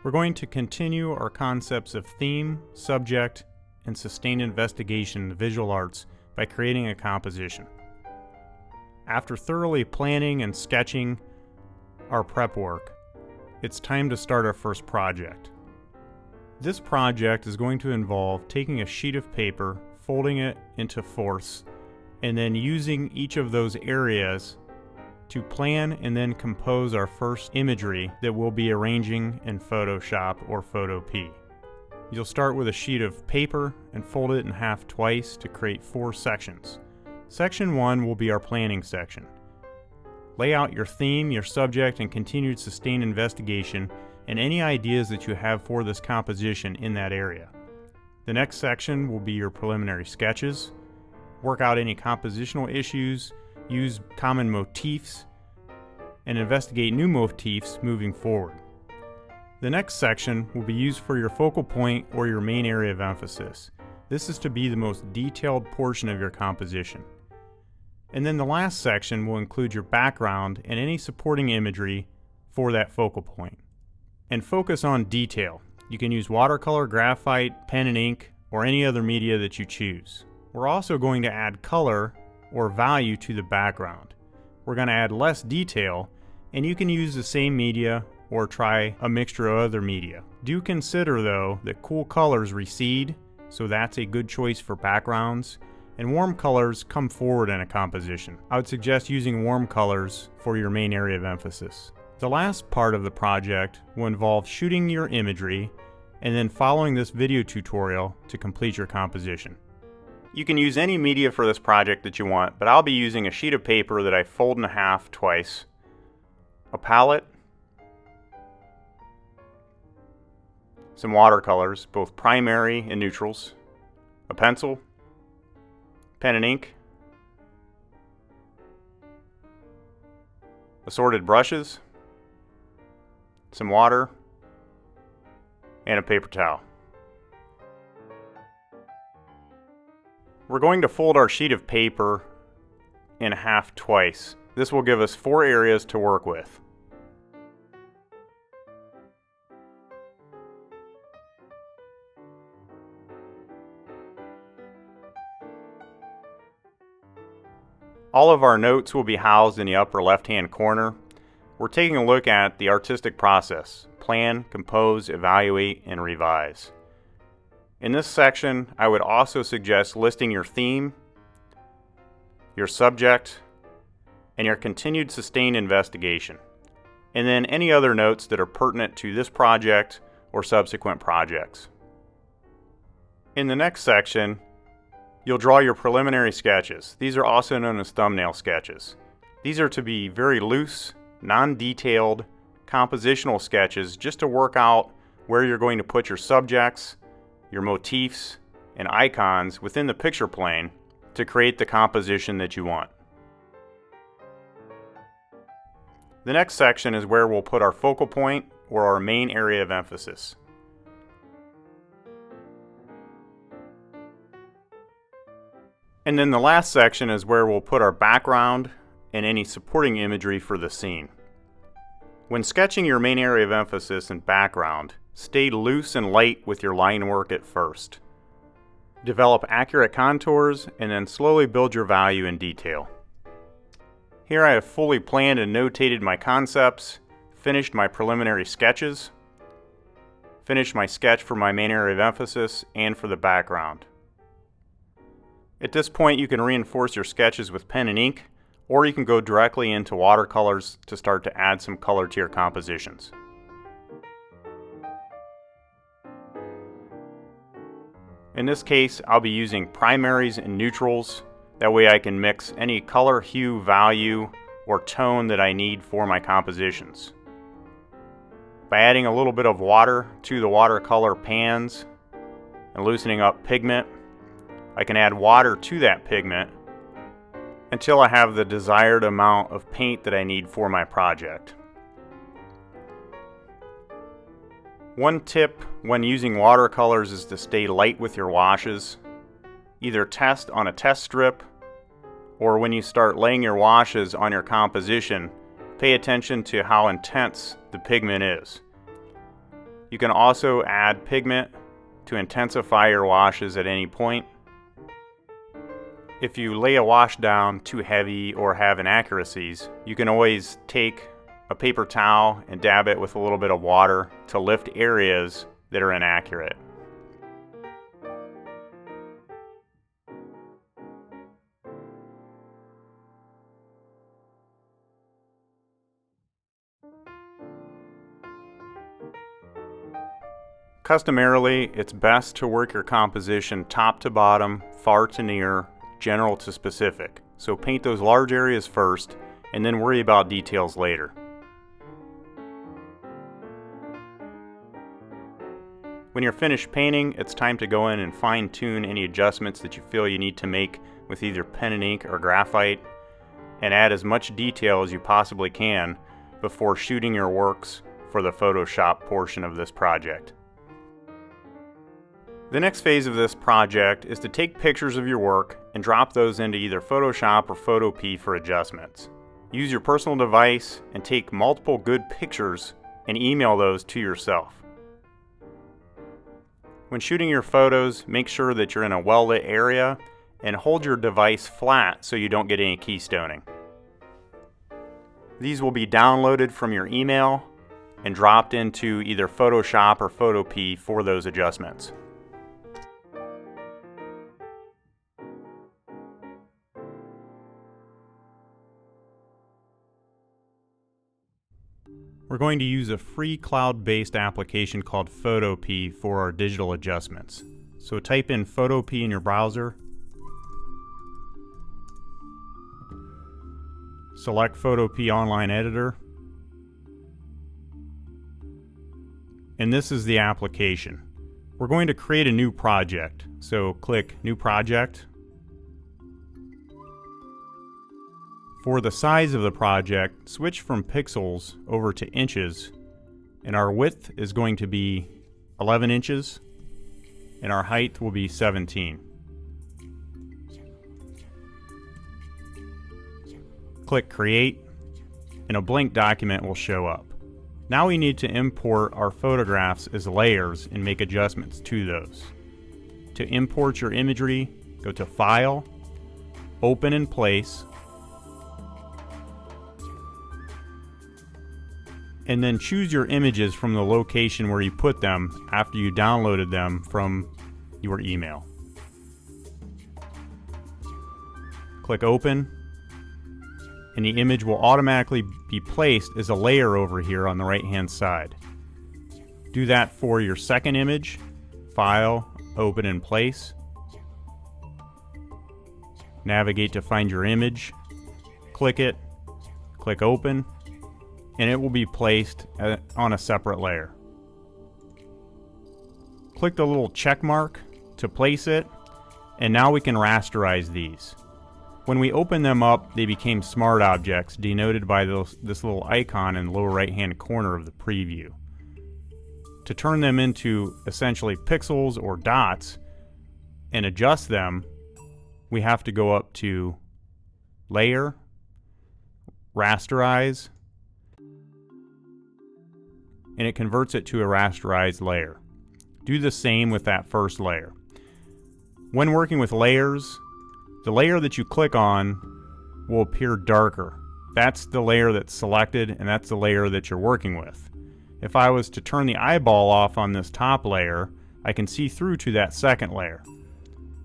We're going to continue our concepts of theme, subject, and sustained investigation in the visual arts by creating a composition. After thoroughly planning and sketching our prep work, it's time to start our first project. This project is going to involve taking a sheet of paper, folding it into fourths, and then using each of those areas to plan and then compose our first imagery that we'll be arranging in Photoshop or Photopea. You'll start with a sheet of paper and fold it in half twice to create 4 sections. Section 1 will be our planning section. Lay out your theme, your subject, and continued sustained investigation and any ideas that you have for this composition in that area. The next section will be your preliminary sketches. Work out any compositional issues, use common motifs, and investigate new motifs moving forward. The next section will be used for your focal point or your main area of emphasis. This is to be the most detailed portion of your composition. And then the last section will include your background and any supporting imagery for that focal point. And focus on detail. You can use watercolor, graphite, pen and ink, or any other media that you choose. We're also going to add color or value to the background. We're going to add less detail, and you can use the same media or try a mixture of other media. Do consider though that cool colors recede, so that's a good choice for backgrounds, and warm colors come forward in a composition. I would suggest using warm colors for your main area of emphasis. The last part of the project will involve shooting your imagery and then following this video tutorial to complete your composition. You can use any media for this project that you want, but I'll be using a sheet of paper that I fold in half twice, a palette, some watercolors, both primary and neutrals, a pencil, pen and ink, assorted brushes, some water, and a paper towel. We're going to fold our sheet of paper in half twice. This will give us 4 areas to work with. All of our notes will be housed in the upper left-hand corner. We're taking a look at the artistic process: plan, compose, evaluate, and revise. In this section, I would also suggest listing your theme, your subject, and your continued sustained investigation, and then any other notes that are pertinent to this project or subsequent projects. In the next section, you'll draw your preliminary sketches. These are also known as thumbnail sketches. These are to be very loose, non-detailed, compositional sketches just to work out where you're going to put your subjects, your motifs, and icons within the picture plane to create the composition that you want. The next section is where we'll put our focal point or our main area of emphasis. And then the last section is where we'll put our background and any supporting imagery for the scene. When sketching your main area of emphasis and background, stay loose and light with your line work at first. Develop accurate contours and then slowly build your value in detail. Here I have fully planned and notated my concepts, finished my preliminary sketches, finished my sketch for my main area of emphasis and for the background. At this point, you can reinforce your sketches with pen and ink, or you can go directly into watercolors to start to add some color to your compositions. In this case, I'll be using primaries and neutrals. That way I can mix any color, hue, value, or tone that I need for my compositions. By adding a little bit of water to the watercolor pans and loosening up pigment, I can add water to that pigment until I have the desired amount of paint that I need for my project. One tip when using watercolors is to stay light with your washes. Either test on a test strip, or when you start laying your washes on your composition, pay attention to how intense the pigment is. You can also add pigment to intensify your washes at any point. If you lay a wash down too heavy or have inaccuracies, you can always take a paper towel and dab it with a little bit of water to lift areas that are inaccurate. Customarily, it's best to work your composition top to bottom, far to near, general to specific. So paint those large areas first, and then worry about details later. When you're finished painting, it's time to go in and fine-tune any adjustments that you feel you need to make with either pen and ink or graphite, and add as much detail as you possibly can before shooting your works for the Photoshop portion of this project. The next phase of this project is to take pictures of your work and drop those into either Photoshop or Photopea for adjustments. Use your personal device and take multiple good pictures and email those to yourself. When shooting your photos, make sure that you're in a well-lit area and hold your device flat so you don't get any keystoning. These will be downloaded from your email and dropped into either Photoshop or Photopea for those adjustments. We're going to use a free cloud-based application called Photopea for our digital adjustments. So type in Photopea in your browser, select Photopea Online Editor, and this is the application. We're going to create a new project, so click New Project. For the size of the project, switch from pixels over to inches, and our width is going to be 11 inches, and our height will be 17. Click Create, and a blank document will show up. Now we need to import our photographs as layers and make adjustments to those. To import your imagery, go to File, Open in Place, and then choose your images from the location where you put them after you downloaded them from your email. Click Open, and the image will automatically be placed as a layer over here on the right hand side. Do that for your second image. File, Open in Place. Navigate to find your image, click it, click Open, and it will be placed on a separate layer. Click the little check mark to place it, and now we can rasterize these. When we open them up, they became smart objects, denoted by this little icon in the lower right hand corner of the preview. To turn them into essentially pixels or dots and adjust them, we have to go up to Layer, Rasterize, and it converts it to a rasterized layer. Do the same with that first layer. When working with layers, the layer that you click on will appear darker. That's the layer that's selected, and that's the layer that you're working with. If I was to turn the eyeball off on this top layer, I can see through to that second layer.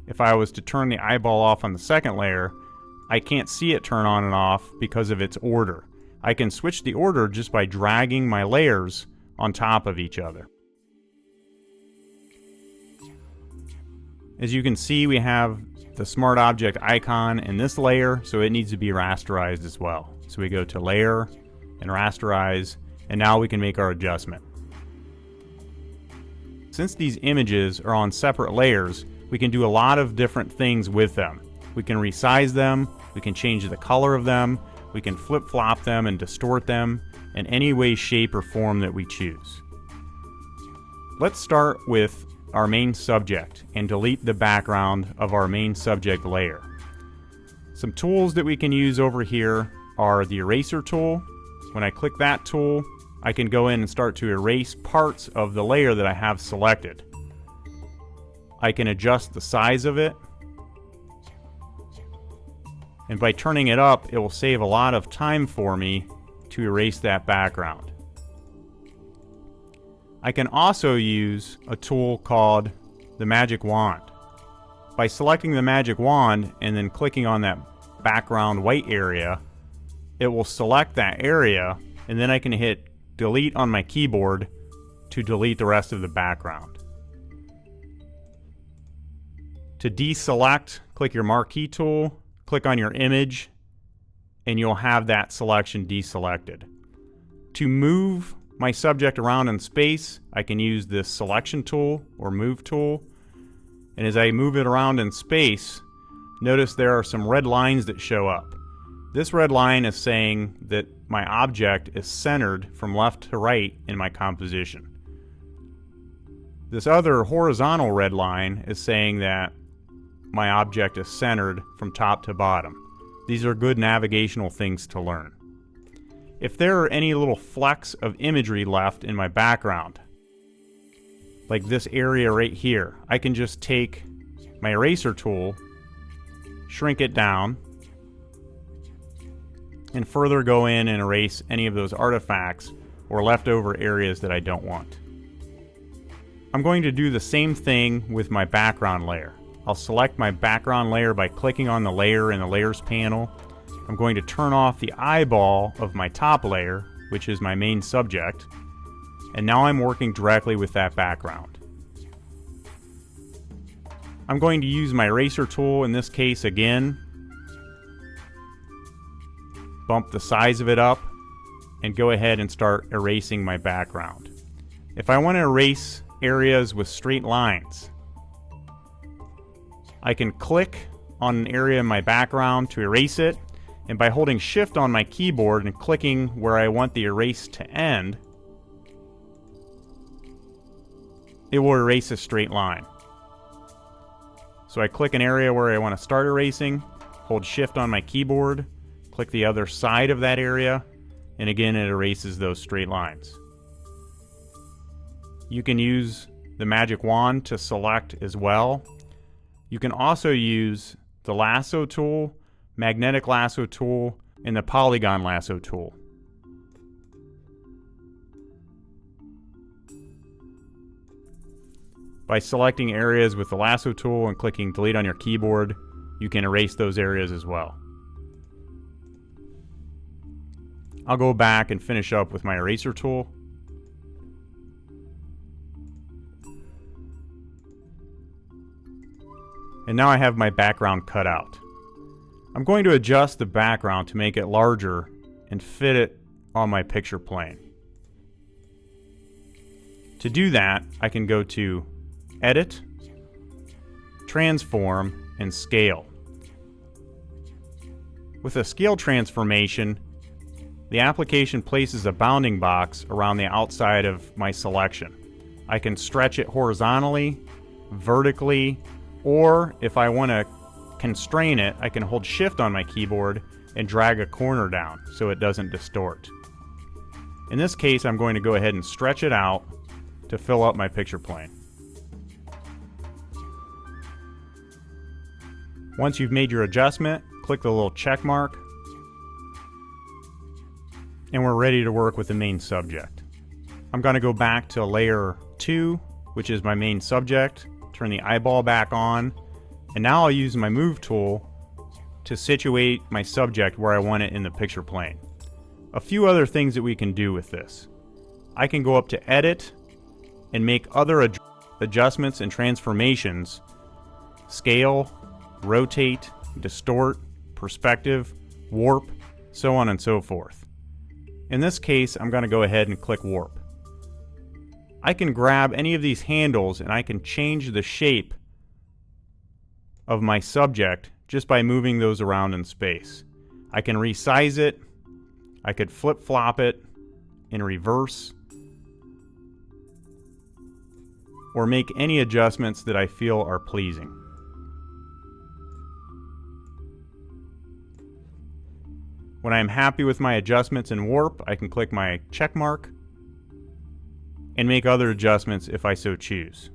If I was to turn the eyeball off on the second layer, I can't see it turn on and off because of its order. I can switch the order just by dragging my layers on top of each other. As you can see, we have the smart object icon in this layer, so it needs to be rasterized as well. So we go to Layer and Rasterize, and now we can make our adjustment. Since these images are on separate layers, we can do a lot of different things with them. We can resize them, we can change the color of them, we can flip-flop them and distort them in any way, shape, or form that we choose. Let's start with our main subject and delete the background of our main subject layer. Some tools that we can use over here are the eraser tool. When I click that tool, I can go in and start to erase parts of the layer that I have selected. I can adjust the size of it, and by turning it up, it will save a lot of time for me to erase that background. I can also use a tool called the Magic Wand. By selecting the Magic Wand and then clicking on that background white area, it will select that area, and then I can hit delete on my keyboard to delete the rest of the background. To deselect, click your marquee tool, click on your image, and you'll have that selection deselected. To move my subject around in space, I can use this selection tool or move tool. And as I move it around in space, notice there are some red lines that show up. This red line is saying that my object is centered from left to right in my composition. This other horizontal red line is saying that my object is centered from top to bottom. These are good navigational things to learn. If there are any little flecks of imagery left in my background, like this area right here, I can just take my eraser tool, shrink it down, and further go in and erase any of those artifacts or leftover areas that I don't want. I'm going to do the same thing with my background layer. I'll select my background layer by clicking on the layer in the Layers panel. I'm going to turn off the eyeball of my top layer, which is my main subject, and now I'm working directly with that background. I'm going to use my eraser tool in this case again, bump the size of it up, and go ahead and start erasing my background. If I want to erase areas with straight lines, I can click on an area in my background to erase it, and by holding Shift on my keyboard and clicking where I want the erase to end, it will erase a straight line. So I click an area where I want to start erasing, hold Shift on my keyboard, click the other side of that area, and again it erases those straight lines. You can use the Magic Wand to select as well. You can also use the Lasso tool, Magnetic Lasso tool, and the Polygon Lasso tool. By selecting areas with the Lasso tool and clicking delete on your keyboard, you can erase those areas as well. I'll go back and finish up with my eraser tool. And now I have my background cut out. I'm going to adjust the background to make it larger and fit it on my picture plane. To do that, I can go to Edit, Transform, and Scale. With a scale transformation, the application places a bounding box around the outside of my selection. I can stretch it horizontally, vertically, or if I want to constrain it, I can hold Shift on my keyboard and drag a corner down so it doesn't distort. In this case, I'm going to go ahead and stretch it out to fill up my picture plane. Once you've made your adjustment, click the little check mark, and we're ready to work with the main subject. I'm going to go back to layer 2, which is my main subject, turn the eyeball back on, and now I'll use my move tool to situate my subject where I want it in the picture plane. A few other things that we can do with this. I can go up to Edit and make other adjustments and transformations: scale, rotate, distort, perspective, warp, so on and so forth. In this case, I'm going to go ahead and click warp. I can grab any of these handles and I can change the shape of my subject just by moving those around in space. I can resize it, I could flip-flop it in reverse, or make any adjustments that I feel are pleasing. When I'm happy with my adjustments in warp, I can click my check mark and make other adjustments if I so choose.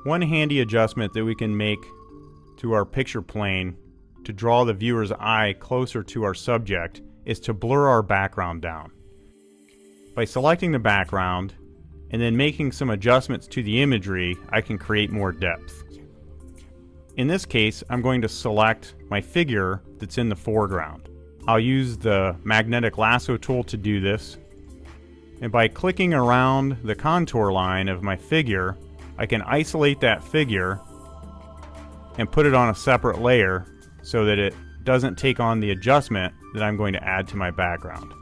One handy adjustment that we can make to our picture plane to draw the viewer's eye closer to our subject is to blur our background down. By selecting the background and then making some adjustments to the imagery, I can create more depth. In this case, I'm going to select my figure that's in the foreground. I'll use the magnetic lasso tool to do this, and by clicking around the contour line of my figure, I can isolate that figure and put it on a separate layer so that it doesn't take on the adjustment that I'm going to add to my background.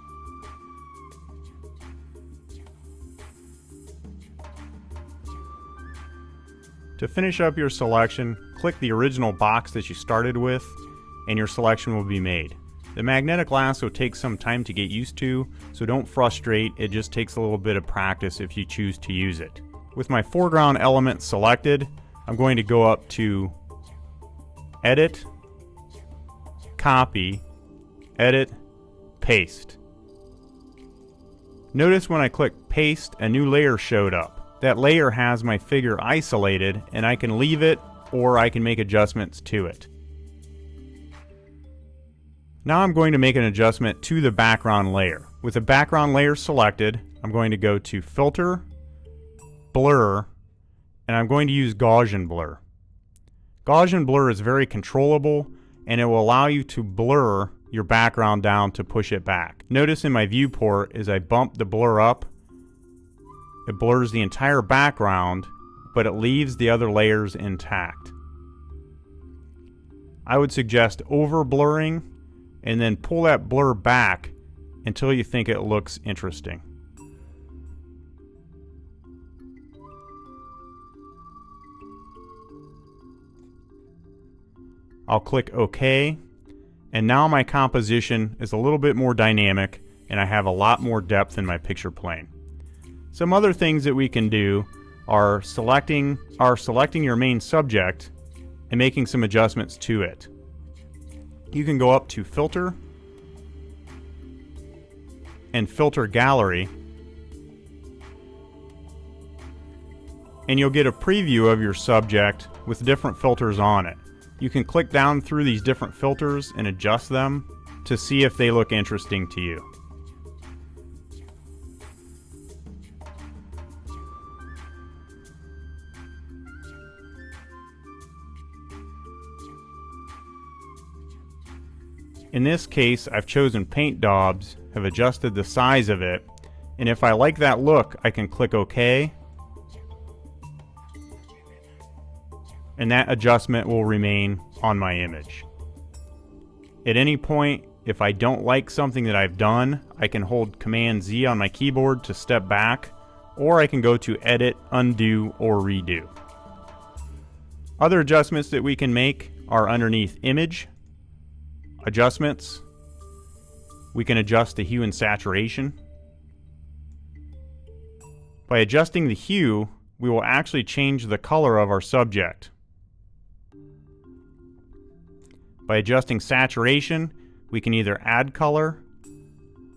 To finish up your selection, click the original box that you started with, and your selection will be made. The magnetic lasso takes some time to get used to, so don't frustrate, it just takes a little bit of practice if you choose to use it. With my foreground element selected, I'm going to go up to Edit, Copy, Edit, Paste. Notice when I click Paste, a new layer showed up. That layer has my figure isolated, and I can leave it or I can make adjustments to it. Now I'm going to make an adjustment to the background layer. With the background layer selected, I'm going to go to Filter, Blur, and I'm going to use Gaussian Blur. Gaussian Blur is very controllable, and it will allow you to blur your background down to push it back. Notice in my viewport, as I bump the blur up, it blurs the entire background, but it leaves the other layers intact. I would suggest over blurring and then pull that blur back until you think it looks interesting. I'll click OK, and now my composition is a little bit more dynamic and I have a lot more depth in my picture plane. Some other things that we can do are selecting your main subject and making some adjustments to it. You can go up to Filter and Filter Gallery, and you'll get a preview of your subject with different filters on it. You can click down through these different filters and adjust them to see if they look interesting to you. In this case, I've chosen paint daubs, have adjusted the size of it, and if I like that look, I can click OK, and that adjustment will remain on my image. At any point, if I don't like something that I've done, I can hold Command Z on my keyboard to step back, or I can go to Edit, Undo, or Redo. Other adjustments that we can make are underneath Image, Adjustments. We can adjust the hue and saturation. By adjusting the hue, we will actually change the color of our subject. By adjusting saturation, we can either add color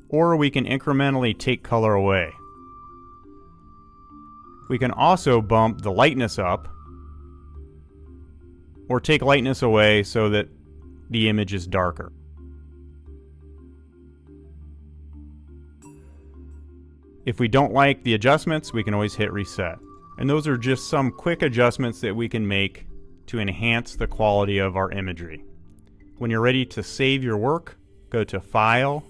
or we can incrementally take color away. We can also bump the lightness up or take lightness away so that the image is darker. If we don't like the adjustments, we can always hit reset. And those are just some quick adjustments that we can make to enhance the quality of our imagery. When you're ready to save your work, go to File,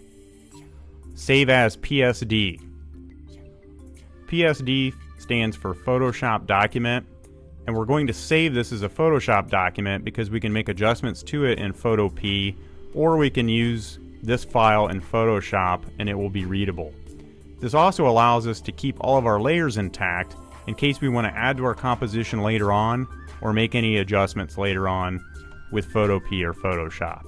Save as PSD. PSD stands for Photoshop Document, and we're going to save this as a Photoshop document because we can make adjustments to it in Photo P, or we can use this file in Photoshop and it will be readable. This also allows us to keep all of our layers intact in case we want to add to our composition later on or make any adjustments later on with Photo P or Photoshop.